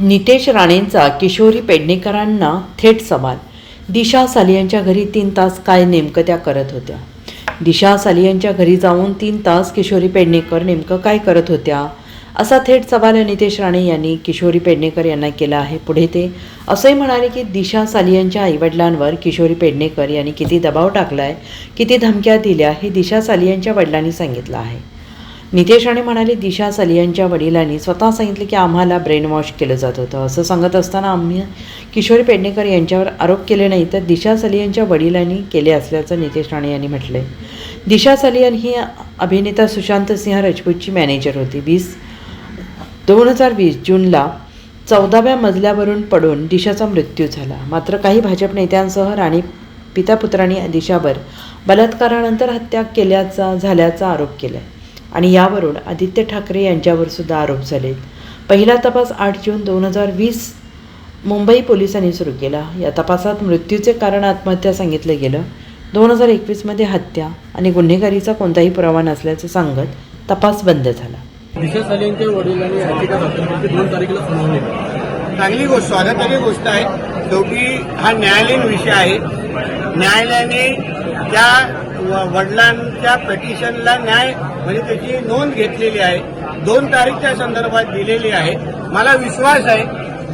नितेश राणेंचा किशोरी पेडणेकरांना थेट सवाल। दिशा सालियांच्या घरी 3 तास काय नेमकं त्या करत होत्या? दिशा सालियांच्या घरी जाऊन 3 तास किशोरी पेडणेकर नेमकं काय करत होत्या, असा थेट सवाल नितेश राणे यांनी किशोरी पेडणेकर यांना केला आहे। पुढे ते असंही म्हणाले की दिशा सालियांच्या आईवडिलांवर किशोरी पेडणेकर यांनी किती दबाव टाकलाय, किती धमक्या दिल्या, हे दिशा सालियांच्या वडिलांनी सांगितलं आहे। नितेश राणे म्हणाले, दिशा सालियांच्या वडिलांनी स्वतः सांगितले की आम्हाला ब्रेन वॉश केलं जात होतं। असं सांगत असताना आम्ही किशोरी पेडणेकर यांच्यावर आरोप केले नाही, तर दिशा सालियांच्या वडिलांनी केले असल्याचं नितेश राणे यांनी म्हटलंय। दिशा सालियन ही अभिनेता सुशांत सिंह राजपूतची मॅनेजर होती। 2020 जूनला 14व्या मजल्यावरून पडून दिशाचा मृत्यू झाला। मात्र काही भाजप नेत्यांसह राणे पितापुत्रांनी दिशावर बलात्कारानंतर हत्या झाल्याचा आरोप केला आणि यावरून आदित्य ठाकरे यांच्यावर सुद्धा आरोप झाले। पहिला तपास 8 जून 2020 मुंबई पोलिसांनी सुरू केला। या तपासात मृत्यूचे कारण आत्महत्या सांगितलं गेलं। 2021 मध्ये हत्या आणि गुन्हेगारीचा कोणताही पुरावा नसल्याचं सांगत तपास बंद झाला। दिशा सालियांच्या वडिलांनी याचिका दाखल केली, 2 तारखेला सुनावणी। चांगली गोष्ट, स्वागताची गोष्ट आहे। शेवटी हा न्यायालयीन विषय आहे। न्यायालयाने त्या वडिलांच्या पिटिशनला न्याय म्हणजे त्याची नोंद घेतलेली आहे। 2 तारीखच्या संदर्भात दिलेली आहे। मला विश्वास आहे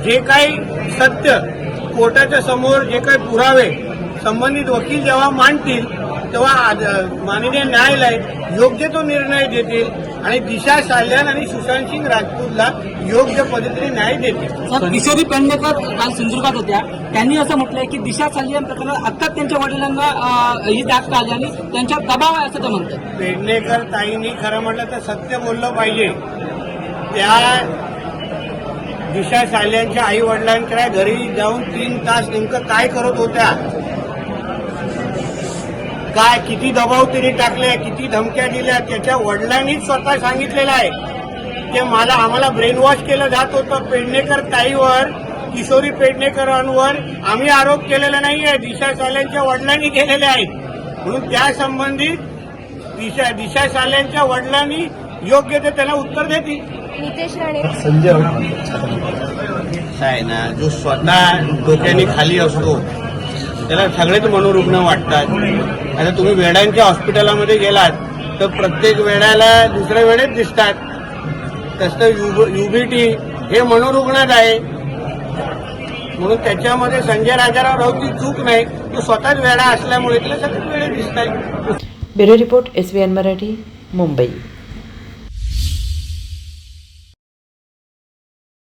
जे काही सत्य कोर्टाच्या समोर जे काही पुरावे संबंधित वकील जेव्हा मांडतील तेव्हा माननीय न्यायालय योग्य तो निर्णय देतील आणि दिशा सालियान आणि सुशांत सिंह राजपूतला योग्य पद्धतीने न्याय देतील। किशोरी पेडणेकर काल सिंधुदुर्गात होत्या, त्यांनी असं म्हटलंय की दिशा सालियान प्रकरणात आत्ताच त्यांच्या वडिलांना ही दाखल आली आणि त्यांच्यावर दबाव आहे असं ते म्हणतात। पेडणेकर ताईंनी खरं म्हटलं तर सत्य बोललं पाहिजे। त्या दिशा सालियांच्या आई वडिलांच्या घरी जाऊन 3 तास नेमकं काय करत होत्या, काय किती दबाव तिने टाकले, किती धमक्या दिल्या, त्याच्या वडिलांनीच स्वतः सांगितलेलं आहे की आम्हाला ब्रेन वॉश केलं जात होतं। पेडणेकर ताईवर, किशोरी पेडणेकरांवर आम्ही आरोप केलेला नाहीये, दिशा सालियांच्या वडिलांनी केलेले आहेत। म्हणून त्या संबंधित दिशा सालियांच्या वडिलांनी योग्य ते त्यांना उत्तर देतील। नितेश राणे आहे ना, जो स्वतः डोक्याने खाली असतो त्याला सगळेच मनोरुग्ण वाटतात। आता तुम्ही वेड्यांच्या हॉस्पिटलमध्ये गेलात तर प्रत्येक वेड्याला दुसऱ्या वेळेत दिसतात। तसं युबीटी हे मनोरुग्णात आहे, म्हणून त्याच्यामध्ये संजय राजारावची चूक नाही, तो स्वतःच वेडा असल्यामुळे त्याला सगळेच वेळे दिसत आहेत। Bureau report SVN Marathi, Mumbai.